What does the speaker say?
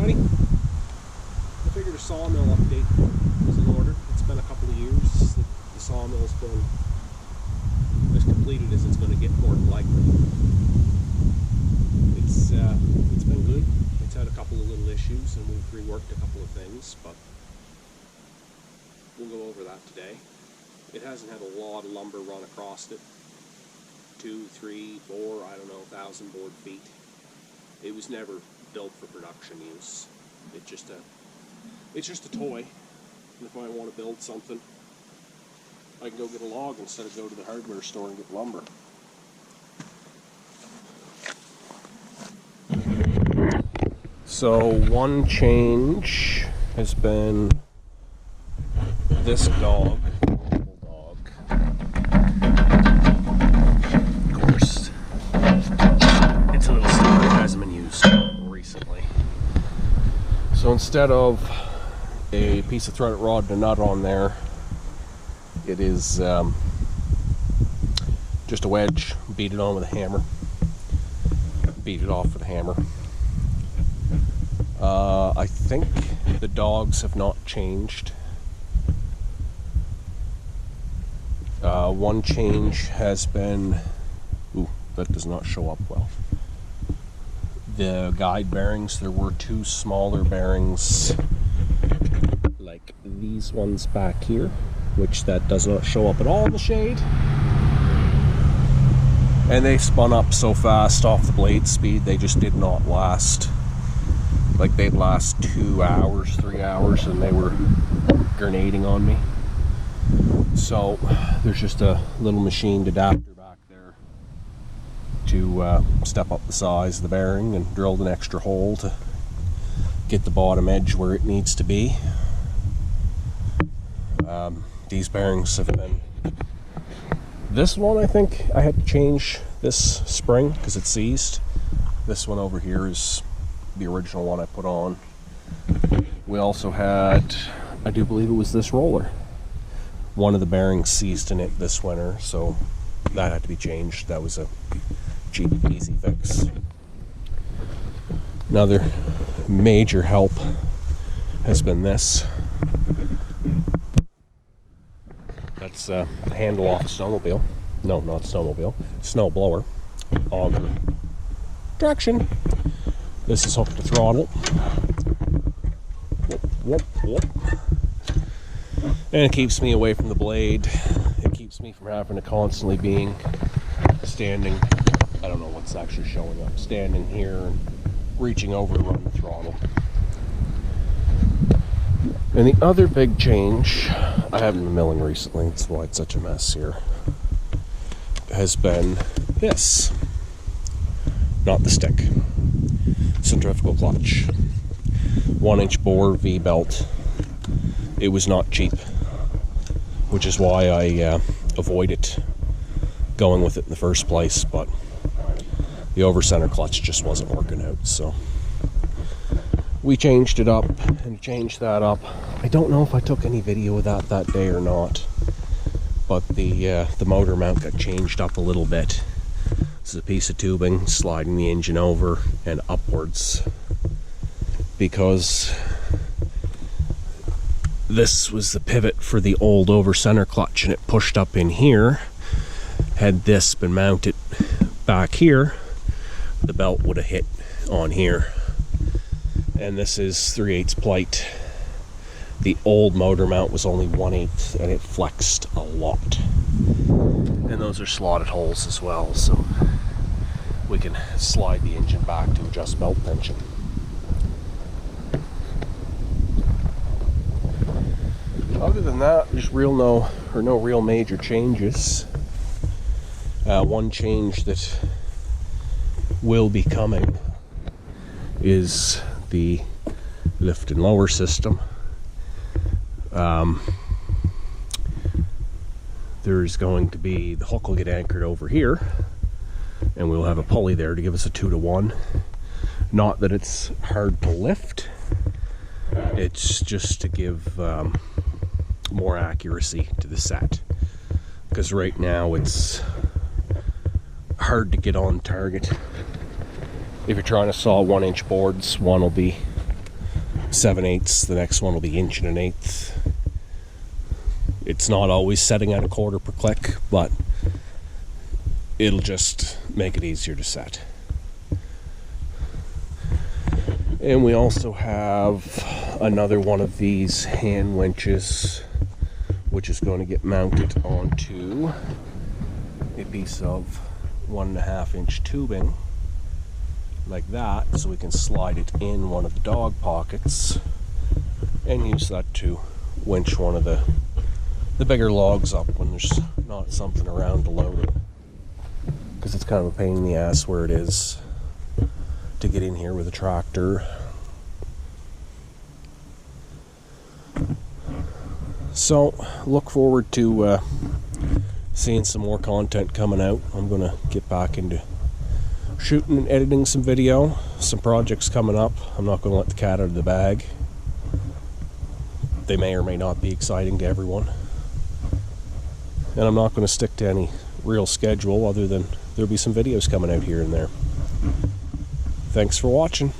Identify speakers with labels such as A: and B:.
A: everybody. I figured a sawmill update was in order. It's been a couple of years that the sawmill's been as completed as it's going to get, more than likely. It's been good. It's had a couple of little issues and we've reworked a couple of things, but we'll go over that today. It hasn't had a lot of lumber run across it. 2, 3, 4, I don't know, 1,000 board feet. It was never built for production use. It's just a toy. And if I want to build something, I can go get a log instead of go to the hardware store and get lumber. So one change has been this dog. So instead of a piece of threaded rod and a nut on there, it is just a wedge. Beat it on with a hammer. Beat it off with a hammer. I think the dogs have not changed. One change has been... Ooh, that does not show up well. The guide bearings, there were 2 smaller bearings like these ones back here, which that does not show up at all in the shade, and they spun up so fast off the blade speed they just did not last. Like they'd last 2 hours, 3 hours, and they were grenading on me. So there's just a little machined adapter back there to step up the size of the bearing, and drilled an extra hole to get the bottom edge where it needs to be. These bearings have been... This one I think I had to change this spring because it seized. This one over here is the original one I put on. We also had, I do believe it was this roller. One of the bearings seized in it this winter, so that had to be changed. That was a cheap, easy fix. Another major help has been this. That's the handle off a snowmobile. No, not snowmobile. Snow blower. Auger. Traction. This is hooked to throttle. Whoop, whoop, whoop. And it keeps me away from the blade. It keeps me from having to constantly being standing, I don't know what's actually showing up, standing here and reaching over to run the throttle. And the other big change, I haven't been milling recently, that's why it's such a mess here, has been this. Not the stick. Centrifugal clutch. 1-inch bore V-belt. It was not cheap, which is why I avoided going with it in the first place, but the over-center clutch just wasn't working out, so we changed it up and changed that up. I don't know if I took any video of that day or not, but the motor mount got changed up a little bit. This is a piece of tubing sliding the engine over and upwards, because this was the pivot for the old over-center clutch, and it pushed up in here. Had this been mounted back here, the belt would have hit on here. And this is 3/8 plate. The old motor mount was only 1/8, and it flexed a lot. And those are slotted holes as well, so we can slide the engine back to adjust belt tension. Other than that, there's no real major changes. One change that will be coming is the lift and lower system. There's going to be, the hook will get anchored over here, and we'll have a pulley there to give us a 2-to-1. Not that it's hard to lift, it's just to give more accuracy to the set, because right now it's hard to get on target. If you're trying to saw 1-inch boards, one will be 7/8. The next one will be 1 1/8. It's not always setting at 1/4 per click, but it'll just make it easier to set. And we also have another one of these hand winches, which is going to get mounted onto a piece of 1.5-inch tubing like that, so we can slide it in one of the dog pockets and use that to winch one of the bigger logs up when there's not something around to load it, because it's kind of a pain in the ass where it is to get in here with a tractor. So look forward to seeing some more content coming out. I'm gonna get back into shooting and editing some video, some projects coming up. I'm not gonna let the cat out of the bag. They may or may not be exciting to everyone, and I'm not going to stick to any real schedule other than there'll be some videos coming out here and there. Thanks for watching.